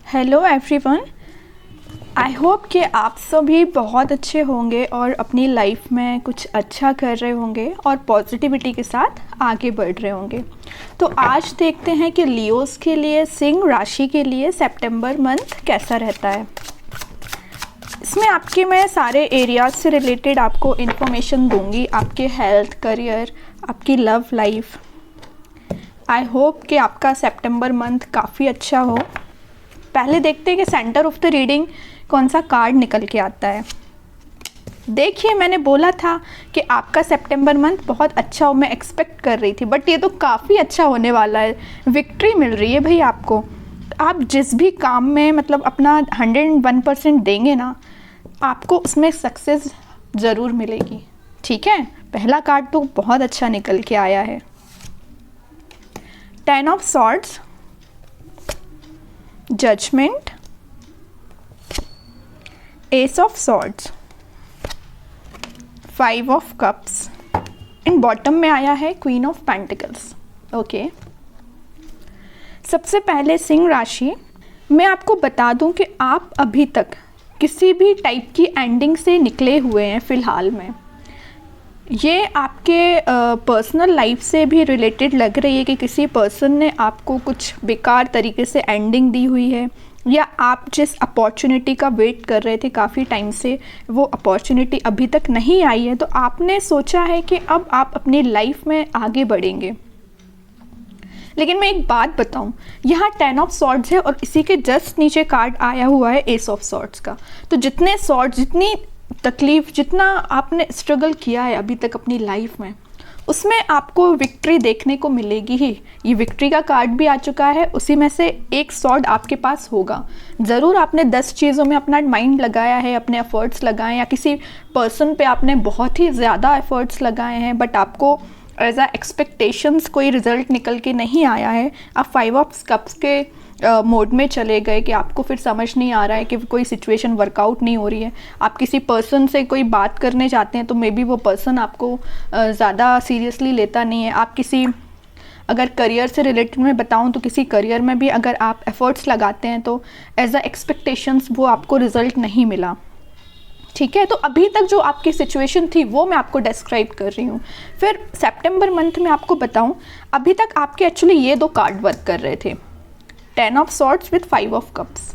Hello everyone. I hope कि आप सभी बहुत अच्छे होंगे और अपनी लाइफ में कुछ अच्छा कर रहे होंगे और पॉजिटिविटी के साथ आगे बढ़ रहे होंगे। तो आज देखते हैं कि लियोस के लिए, सिंह राशि के लिए सितंबर मंथ कैसा रहता है। इसमें आपके मैं सारे एरियाज से रिलेटेड आपको इन्फॉर्मेशन दूंगी, आपके हेल्थ, करियर, आपकी लव लाइफ। आई होप कि आपका सितंबर मंथ काफ़ी अच्छा हो। पहले देखते हैं कि सेंटर ऑफ द रीडिंग कौन सा कार्ड निकल के आता है। देखिए, मैंने बोला था कि आपका सितंबर मंथ बहुत अच्छा हो, मैं एक्सपेक्ट कर रही थी, बट ये तो काफ़ी अच्छा होने वाला है। विक्ट्री मिल रही है भाई आपको। आप जिस भी काम में मतलब अपना 101% देंगे ना, आपको उसमें सक्सेस ज़रूर मिलेगी। ठीक है, पहला कार्ड तो बहुत अच्छा निकल के आया है। 10 of swords, judgement, ace of swords, 5 of cups and bottom में आया है क्वीन ऑफ पेंटिकल्स। ओके, सबसे पहले सिंह राशि, मैं आपको बता दूं कि आप अभी तक किसी भी टाइप की एंडिंग से निकले हुए हैं। फ़िलहाल में ये आपके पर्सनल लाइफ से भी रिलेटेड लग रही है कि किसी पर्सन ने आपको कुछ बेकार तरीके से एंडिंग दी हुई है, या आप जिस अपॉर्चुनिटी का वेट कर रहे थे काफ़ी टाइम से, वो अपॉर्चुनिटी अभी तक नहीं आई है। तो आपने सोचा है कि अब आप अपनी लाइफ में आगे बढ़ेंगे। लेकिन मैं एक बात बताऊं, यहाँ 10 ऑफ सॉर्ड्स है और इसी के जस्ट नीचे कार्ड आया हुआ है एस ऑफ सॉर्ड्स का। तो जितने सॉर्ड्स, जितनी तकलीफ, जितना आपने स्ट्रगल किया है अभी तक अपनी लाइफ में, उसमें आपको विक्ट्री देखने को मिलेगी ही। ये विक्ट्री का कार्ड भी आ चुका है, उसी में से एक सॉर्ड आपके पास होगा। ज़रूर आपने 10 चीज़ों में अपना माइंड लगाया है, अपने एफर्ट्स लगाए, या किसी पर्सन पे आपने बहुत ही ज़्यादा एफर्ट्स लगाए हैं, बट आपको एज आ एक्सपेक्टेशंस कोई रिजल्ट निकल के नहीं आया है। आप 5 ऑफ कप्स के मोड में चले गए कि आपको फिर समझ नहीं आ रहा है कि कोई सिचुएशन वर्कआउट नहीं हो रही है। आप किसी पर्सन से कोई बात करने जाते हैं तो मे बी वो पर्सन आपको ज़्यादा सीरियसली लेता नहीं है। आप किसी, अगर करियर से रिलेटेड मैं बताऊं तो किसी करियर में भी अगर आप एफर्ट्स लगाते हैं तो एज अ एक्सपेक्टेशंस वो आपको रिज़ल्ट नहीं मिला। ठीक है, तो अभी तक जो आपकी सिचुएशन थी वो मैं आपको डिस्क्राइब कर रही हूँ। फिर सितंबर मंथ में आपको बताऊँ, अभी तक आपके एक्चुअली ये दो कार्ड वर्क कर रहे थे, 10 of swords with 5 of cups,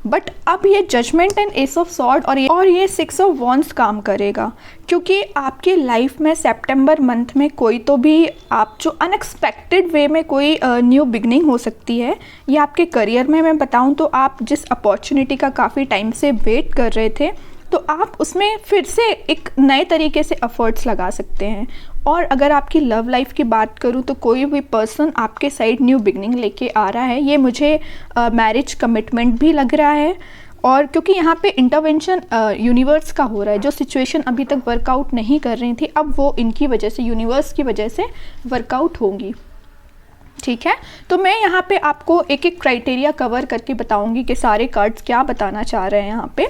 but अब ये judgement and ace of sword और ये 6 ऑफ वॉन्ड्स काम करेगा। क्योंकि आपकी लाइफ में सितंबर मंथ में कोई तो भी आप जो अनएक्सपेक्टेड वे में कोई न्यू बिगनिंग हो सकती है, या आपके करियर में मैं बताऊं तो आप जिस अपॉर्चुनिटी का काफ़ी टाइम से वेट कर रहे थे, तो आप उसमें फिर से एक नए तरीके से एफर्ट्स लगा सकते हैं। और अगर आपकी लव लाइफ की बात करूँ तो कोई भी पर्सन आपके साइड न्यू बिगनिंग लेके आ रहा है। ये मुझे मैरिज कमिटमेंट भी लग रहा है, और क्योंकि यहाँ पे इंटरवेंशन यूनिवर्स का हो रहा है। जो सिचुएशन अभी तक वर्कआउट नहीं कर रही थी, अब वो इनकी वजह से, यूनिवर्स की वजह से वर्कआउट होंगी। ठीक है, तो मैं यहाँ पे आपको एक एक क्राइटेरिया कवर करके बताऊंगी कि सारे कार्ड्स क्या बताना चाह रहे हैं यहाँ पे।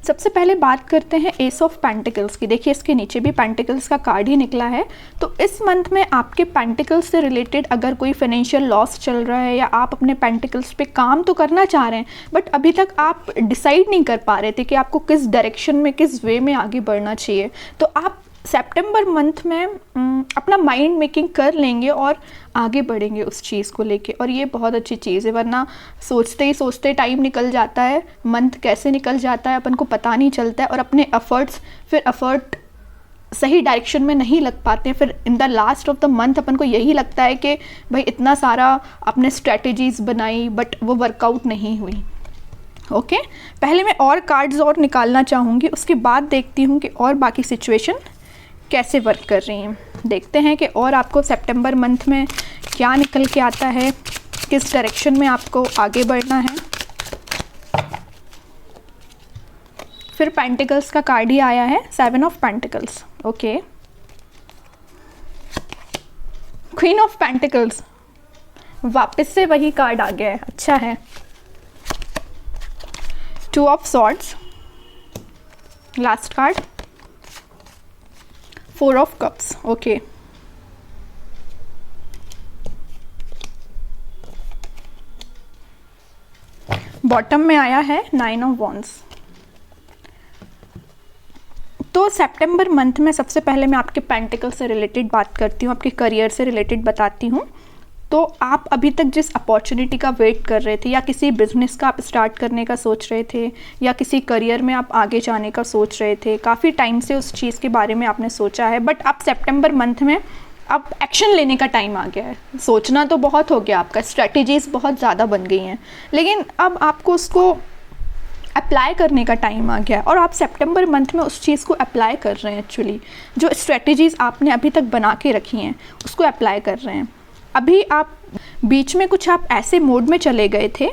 सबसे पहले बात करते हैं एस ऑफ पेंटिकल्स की। देखिए, इसके नीचे भी पेंटिकल्स का कार्ड ही निकला है। तो इस मंथ में आपके पेंटिकल्स से रिलेटेड अगर कोई फाइनेंशियल लॉस चल रहा है, या आप अपने पेंटिकल्स पे काम तो करना चाह रहे हैं बट अभी तक आप डिसाइड नहीं कर पा रहे थे कि आपको किस डायरेक्शन में, किस वे में आगे बढ़ना चाहिए, तो आप सितंबर मंथ में अपना माइंड मेकिंग कर लेंगे और आगे बढ़ेंगे उस चीज़ को लेके। और ये बहुत अच्छी चीज़ है, वरना सोचते ही सोचते टाइम निकल जाता है, मंथ कैसे निकल जाता है अपन को पता नहीं चलता है, और अपने एफर्ट सही डायरेक्शन में नहीं लग पाते हैं। फिर in the last of the month अपन को यही लगता है कि भाई इतना सारा आपने स्ट्रेटजीज बनाई बट वो वर्कआउट नहीं हुई। ओके, पहले मैं और कार्ड्स और निकालना चाहूँगी, उसके बाद देखती हूँ कि और बाकी सिचुएशन कैसे वर्क कर रही हैं। देखते हैं कि और आपको सितंबर मंथ में क्या निकल के आता है, किस डायरेक्शन में आपको आगे बढ़ना है। फिर पेंटिकल्स का कार्ड ही आया है, 7 of pentacles. Okay, queen of pentacles, वापस से वही कार्ड आ गया है, अच्छा है। 2 of swords, last card, 4 of cups. Okay, bottom में आया है 9 ऑफ वॉन्ड्स। तो सितंबर मंथ में सबसे पहले मैं आपके पेंटिकल से रिलेटेड बात करती हूँ, आपके करियर से रिलेटेड बताती हूँ। तो आप अभी तक जिस अपॉर्चुनिटी का वेट कर रहे थे, या किसी बिजनेस का आप स्टार्ट करने का सोच रहे थे, या किसी करियर में आप आगे जाने का सोच रहे थे, काफ़ी टाइम से उस चीज़ के बारे में आपने सोचा है, बट अब सितंबर मंथ में अब एक्शन लेने का टाइम आ गया है। सोचना तो बहुत हो गया आपका, स्ट्रेटजीज बहुत ज़्यादा बन गई हैं, लेकिन अब आपको उसको अप्लाई करने का टाइम आ गया है, और आप सितंबर मंथ में उस चीज़ को अप्लाई कर रहे हैं। एक्चुअली जो स्ट्रेटजीज़ आपने अभी तक बना के रखी हैं उसको अप्लाई कर रहे हैं। अभी आप बीच में कुछ आप ऐसे मोड में चले गए थे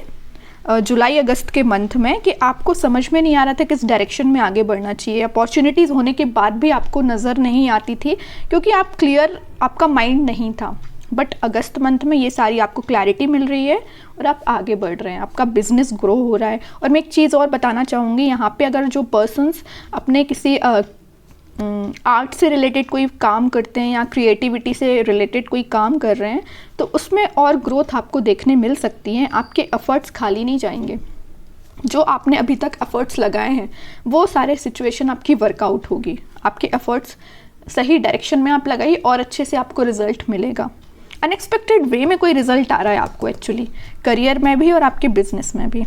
जुलाई अगस्त के मंथ में कि आपको समझ में नहीं आ रहा था किस डायरेक्शन में आगे बढ़ना चाहिए। अपॉर्चुनिटीज़ होने के बाद भी आपको नज़र नहीं आती थी क्योंकि आप क्लियर, आपका माइंड नहीं था। बट अगस्त मंथ में ये सारी आपको क्लैरिटी मिल रही है और आप आगे बढ़ रहे हैं, आपका बिजनेस ग्रो हो रहा है। और मैं एक चीज़ और बताना चाहूँगी यहाँ पे, अगर जो पर्सन्स अपने किसी आर्ट से रिलेटेड कोई काम करते हैं या क्रिएटिविटी से रिलेटेड कोई काम कर रहे हैं, तो उसमें और ग्रोथ आपको देखने मिल सकती है। आपके एफर्ट्स खाली नहीं जाएंगे, जो आपने अभी तक एफर्ट्स लगाए हैं वो सारे सिचुएशन आपकी वर्कआउट होगी। आपके एफर्ट्स सही डायरेक्शन में आप लगाइए और अच्छे से आपको रिजल्ट मिलेगा। अनएक्सपेक्टेड वे में कोई रिजल्ट आ रहा है आपको एक्चुअली, करियर में भी और आपके बिजनेस में भी।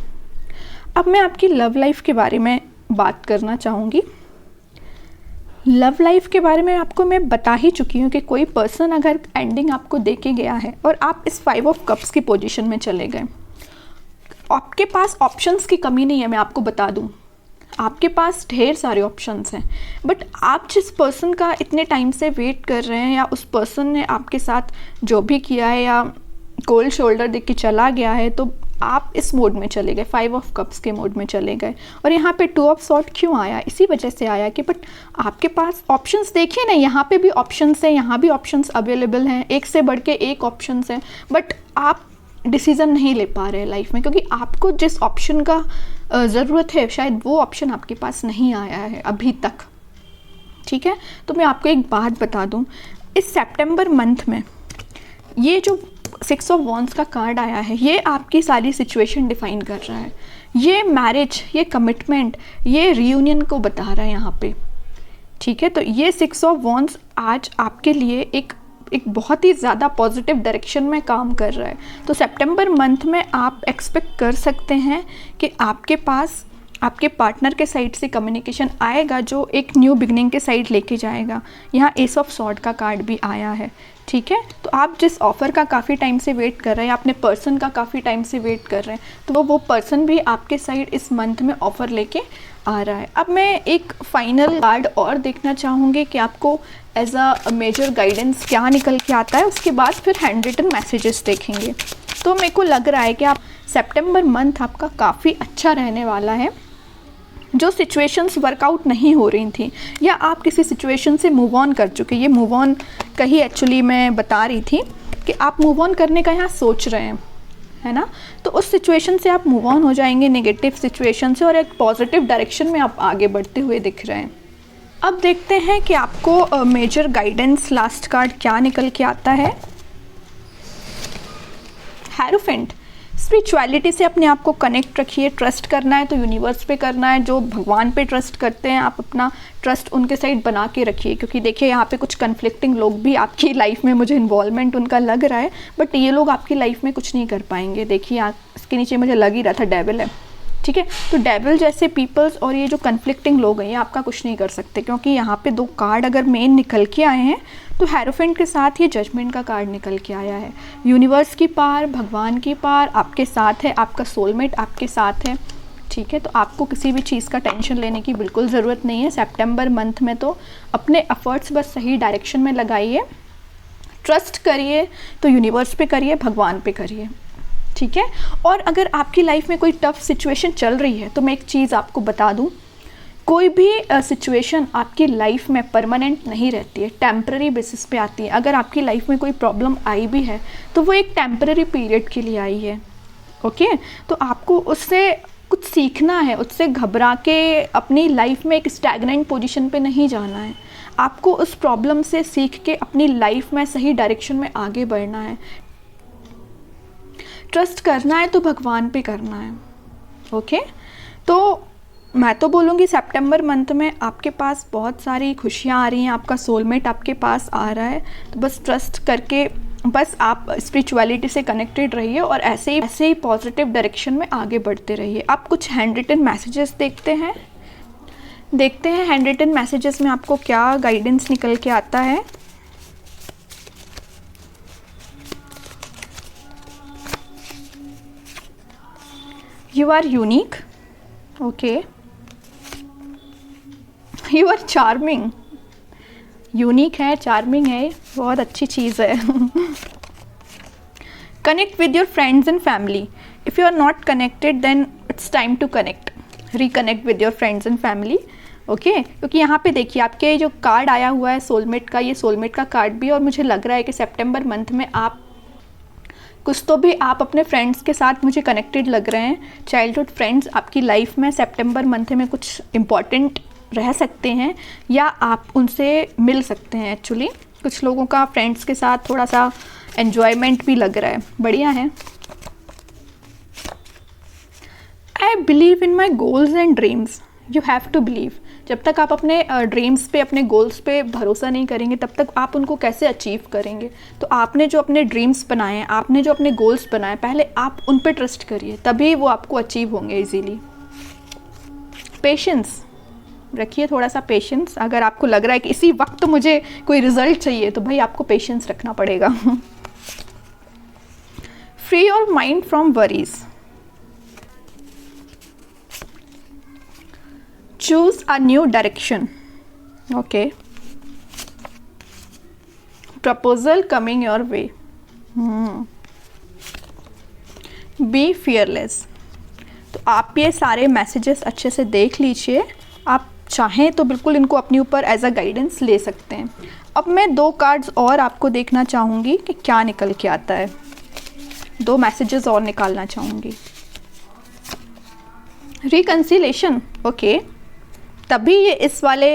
अब मैं आपकी लव लाइफ के बारे में बात करना चाहूँगी। लव लाइफ के बारे में आपको मैं बता ही चुकी हूँ कि कोई पर्सन अगर एंडिंग आपको दे के गया है और आप इस 5 ऑफ कप्स की पोजीशन में चले गए, आपके पास ऑप्शंस की कमी नहीं है। मैं आपको बता दूँ, आपके पास ढेर सारे ऑप्शंस हैं, बट आप जिस पर्सन का इतने टाइम से वेट कर रहे हैं, या उस पर्सन ने आपके साथ जो भी किया है या कोल्ड शोल्डर देख के चला गया है, तो आप इस मोड में चले गए, 5 ऑफ कप्स के मोड में चले गए। और यहाँ पे 2 ऑफ सॉर्ड क्यों आया? इसी वजह से आया कि बट आपके पास ऑप्शंस देखिए ना, यहाँ पे भी ऑप्शंस हैं, यहाँ भी ऑप्शंस अवेलेबल हैं, एक से बढ़ के एक ऑप्शंस हैं, बट आप डिसीज़न नहीं ले पा रहे लाइफ में क्योंकि आपको जिस ऑप्शन का ज़रूरत है शायद वो ऑप्शन आपके पास नहीं आया है अभी तक। ठीक है, तो मैं आपको एक बात बता दूं, इस सितंबर मंथ में ये जो 6 ऑफ वॉन्ड्स का कार्ड आया है, ये आपकी सारी सिचुएशन डिफाइन कर रहा है। ये मैरिज, ये कमिटमेंट, ये रियूनियन को बता रहा है यहाँ पे। ठीक है, तो ये 6 ऑफ वॉन्ड्स आज आपके लिए एक बहुत ही ज़्यादा पॉजिटिव डायरेक्शन में काम कर रहा है। तो सितंबर मंथ में आप एक्सपेक्ट कर सकते हैं कि आपके पास आपके पार्टनर के साइड से कम्युनिकेशन आएगा जो एक न्यू बिगनिंग के साइड लेके जाएगा। यहाँ एस ऑफ सॉर्ड का कार्ड भी आया है। ठीक है, तो आप जिस ऑफ़र का काफ़ी टाइम से वेट कर रहे हैं, अपने पर्सन का काफ़ी टाइम से वेट कर रहे हैं, तो वो पर्सन भी आपके साइड इस मंथ में ऑफ़र लेके आ रहा है। अब मैं एक फाइनल कार्ड और देखना चाहूँगी कि आपको एज अ मेजर गाइडेंस क्या निकल के आता है, उसके बाद फिर हैंड रिटन मैसेजेस देखेंगे। तो मेरे को लग रहा है कि आप सितंबर मंथ आपका काफ़ी अच्छा रहने वाला है। जो सिचुएशंस वर्कआउट नहीं हो रही थी या आप किसी सिचुएशन से मूव ऑन कर चुके, ये मूव ऑन का ही एक्चुअली मैं बता रही थी कि आप मूव ऑन करने का यहाँ सोच रहे हैं, है ना, तो उस सिचुएशन से आप मूव ऑन हो जाएंगे, नेगेटिव सिचुएशन से, और एक पॉजिटिव डायरेक्शन में आप आगे बढ़ते हुए दिख रहे हैं। अब देखते हैं कि आपको मेजर गाइडेंस लास्ट कार्ड क्या निकल के आता है। हेरोफेंट, स्पिरिचुअलिटी से अपने आप को कनेक्ट रखिए। ट्रस्ट करना है तो यूनिवर्स पे करना है। जो भगवान पे ट्रस्ट करते हैं, आप अपना ट्रस्ट उनके साइड बना के रखिए, क्योंकि देखिए यहाँ पे कुछ कन्फ्लिक्टिंग लोग भी आपकी लाइफ में, मुझे इन्वॉल्वमेंट उनका लग रहा है, बट ये लोग आपकी लाइफ में कुछ नहीं कर पाएंगे। देखिए यहाँ इसके नीचे मुझे लग ही रहा था डेविल है। ठीक है, तो डेविल जैसे पीपल्स और ये जो कन्फ्लिक्टिंग लोग हैं, ये आपका कुछ नहीं कर सकते, क्योंकि यहाँ पे 2 कार्ड अगर मेन निकल के आए हैं तो हेरोफेंट के साथ ये जजमेंट का कार्ड निकल के आया है। यूनिवर्स की पार, भगवान की पार आपके साथ है, आपका सोलमेट आपके साथ है। ठीक है, तो आपको किसी भी चीज़ का टेंशन लेने की बिल्कुल ज़रूरत नहीं है। सितंबर मंथ में तो अपने एफर्ट्स बस सही डायरेक्शन में लगाइए, ट्रस्ट करिए तो यूनिवर्स पे करिए, भगवान पे करिए। ठीक है, और अगर आपकी लाइफ में कोई टफ सिचुएशन चल रही है तो मैं एक चीज़ आपको बता दूं, कोई भी सिचुएशन आपकी लाइफ में परमानेंट नहीं रहती है, टेम्पररी बेसिस पे आती है। अगर आपकी लाइफ में कोई प्रॉब्लम आई भी है तो वो एक टेम्पररी पीरियड के लिए आई है। ओके, तो आपको उससे कुछ सीखना है, उससे घबरा के अपनी लाइफ में एक स्टैग्नेंट पोजीशन पे नहीं जाना है। आपको उस प्रॉब्लम से सीख के अपनी लाइफ में सही डायरेक्शन में आगे बढ़ना है। ट्रस्ट करना है तो भगवान पे करना है। ओके। तो मैं तो बोलूँगी सितंबर मंथ में आपके पास बहुत सारी खुशियाँ आ रही हैं, आपका सोलमेट आपके पास आ रहा है। तो बस ट्रस्ट करके बस आप स्पिरिचुअलिटी से कनेक्टेड रहिए और ऐसे ही पॉजिटिव डायरेक्शन में आगे बढ़ते रहिए। आप कुछ हैंड रिटन मैसेजेस देखते हैं हैंड रिटन मैसेजेस में आपको क्या गाइडेंस निकल के आता है। You are unique, okay. You are charming, unique है, चार्मिंग है, बहुत अच्छी चीज़ है। Connect with your friends and family. If you are not connected then it's time to connect, reconnect with your friends and family, okay. क्योंकि यहाँ पे देखिए आपके जो कार्ड आया हुआ है सोलमेट का, ये सोलमेट का कार्ड भी, और मुझे लग रहा है कि सितंबर मंथ में आप कुछ तो भी आप अपने फ्रेंड्स के साथ मुझे कनेक्टेड लग रहे हैं। चाइल्डहुड फ्रेंड्स आपकी लाइफ में सितंबर मंथ में कुछ इम्पॉर्टेंट रह सकते हैं या आप उनसे मिल सकते हैं। एक्चुअली कुछ लोगों का फ्रेंड्स के साथ थोड़ा सा एन्जॉयमेंट भी लग रहा है, बढ़िया है। I believe in my goals and dreams. You have to believe. जब तक आप अपने ड्रीम्स पे, अपने गोल्स पे भरोसा नहीं करेंगे तब तक आप उनको कैसे अचीव करेंगे। तो आपने जो अपने ड्रीम्स बनाए हैं, आपने जो अपने गोल्स बनाए, पहले आप उन पे ट्रस्ट करिए, तभी वो आपको अचीव होंगे इजीली। पेशेंस रखिए, थोड़ा सा पेशेंस। अगर आपको लग रहा है कि इसी वक्त मुझे कोई रिजल्ट चाहिए तो भाई आपको पेशेंस रखना पड़ेगा। Free your mind from worries. Choose a new direction, okay. Proposal coming your way. Be fearless. तो आप ये सारे मैसेजेस अच्छे से देख लीजिए। आप चाहें तो बिल्कुल इनको अपने ऊपर एज अ गाइडेंस ले सकते हैं। अब मैं 2 कार्ड्स और आपको देखना चाहूँगी कि क्या निकल के आता है। 2 मैसेजेस और निकालना चाहूँगी। Reconciliation, okay. तभी ये इस वाले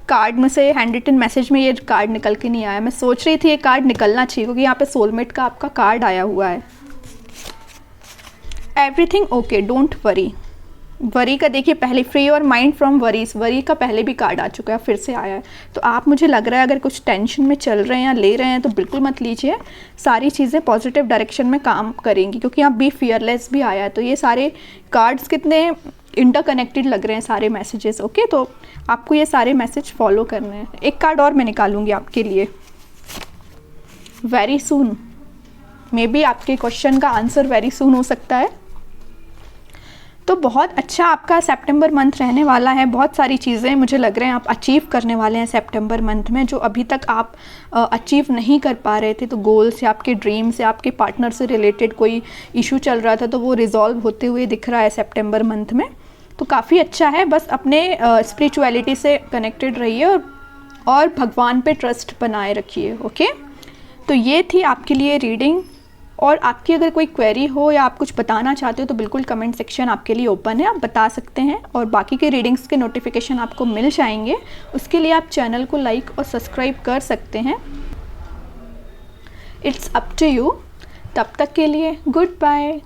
कार्ड में से हैंड रिटन मैसेज में ये कार्ड निकल के नहीं आया। मैं सोच रही थी ये कार्ड निकलना चाहिए क्योंकि यहाँ पे सोलमेट का आपका कार्ड आया हुआ है। Everything okay, don't worry. Worry का देखिए पहले, free your mind from worries, worry का पहले भी कार्ड आ चुका है, फिर से आया है। तो आप, मुझे लग रहा है अगर कुछ टेंशन में चल रहे हैं या ले रहे हैं तो बिल्कुल मत लीजिए। सारी चीज़ें पॉजिटिव डायरेक्शन में काम करेंगी क्योंकि यहाँ बी फियरलेस भी आया है। तो ये सारे कार्ड्स कितने इंटरकनेक्टेड लग रहे हैं सारे मैसेजेस, ओके। तो आपको ये सारे मैसेज फॉलो करने हैं। एक कार्ड और मैं निकालूंगी आपके लिए। वेरी सून, मे बी आपके क्वेश्चन का आंसर वेरी सून हो सकता है। तो बहुत अच्छा आपका सितंबर मंथ रहने वाला है। बहुत सारी चीज़ें मुझे लग रहे हैं आप अचीव करने वाले हैं सितंबर मंथ में, जो अभी तक आप अचीव नहीं कर पा रहे थे। तो गोल्स या आपके ड्रीम्स या आपके पार्टनर से रिलेटेड कोई इशू चल रहा था तो वो रिजॉल्व होते हुए दिख रहा है सितंबर मंथ में। तो काफ़ी अच्छा है। बस अपने स्पिरिचुअलिटी से कनेक्टेड रहिए और भगवान पे ट्रस्ट बनाए रखिए, ओके। तो ये थी आपके लिए रीडिंग। और आपकी अगर कोई क्वेरी हो या आप कुछ बताना चाहते हो तो बिल्कुल कमेंट सेक्शन आपके लिए ओपन है, आप बता सकते हैं। और बाकी के रीडिंग्स के नोटिफिकेशन आपको मिल जाएंगे। उसके लिए आप चैनल को लाइक और सब्सक्राइब कर सकते हैं। It's up to you. तब तक के लिए गुड बाय।